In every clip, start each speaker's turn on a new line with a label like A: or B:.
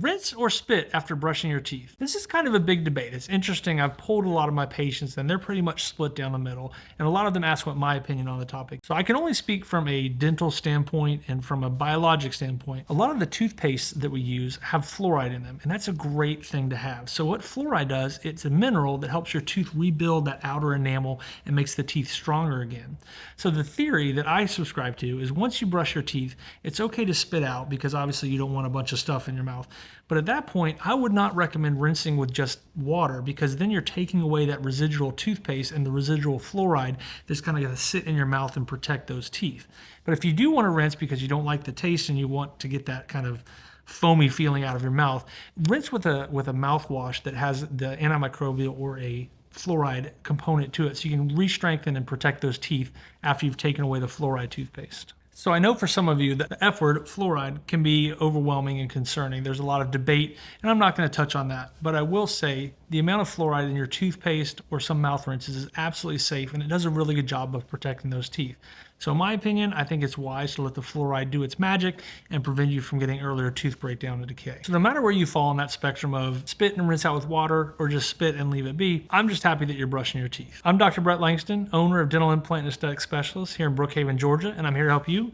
A: Rinse or spit after brushing your teeth. This is kind of a big debate. It's interesting. I've polled a lot of my patients and they're pretty much split down the middle. And a lot of them ask what my opinion on the topic. So I can only speak from a dental standpoint and from a biologic standpoint. A lot of the toothpastes that we use have fluoride in them, and that's a great thing to have. So what fluoride does, it's a mineral that helps your tooth rebuild that outer enamel and makes the teeth stronger again. So the theory that I subscribe to is once you brush your teeth, it's okay to spit out because obviously you don't want a bunch of stuff in your mouth. But at that point, I would not recommend rinsing with just water because then you're taking away that residual toothpaste and the residual fluoride that's kind of going to sit in your mouth and protect those teeth. But if you do want to rinse because you don't like the taste and you want to get that kind of foamy feeling out of your mouth, rinse with a mouthwash that has the antimicrobial or a fluoride component to it so you can re-strengthen and protect those teeth after you've taken away the fluoride toothpaste. So I know for some of you that the F word, fluoride, can be overwhelming and concerning. There's a lot of debate, and I'm not going to touch on that. But I will say the amount of fluoride in your toothpaste or some mouth rinses is absolutely safe, and it does a really good job of protecting those teeth. So in my opinion, I think it's wise to let the fluoride do its magic and prevent you from getting earlier tooth breakdown and decay. So no matter where you fall on that spectrum of spit and rinse out with water or just spit and leave it be, I'm just happy that you're brushing your teeth. I'm Dr. Brett Langston, owner of Dental Implant and Aesthetic Specialists here in Brookhaven, Georgia, and I'm here to help you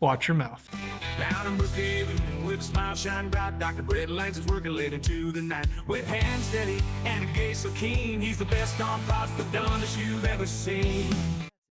A: watch your mouth.
B: Down in Brookhaven with a smile shine bright, Dr. Brett Langston's working late into the night. With hands steady and a gaze so keen, he's the best on parts, the dumbest you've ever seen.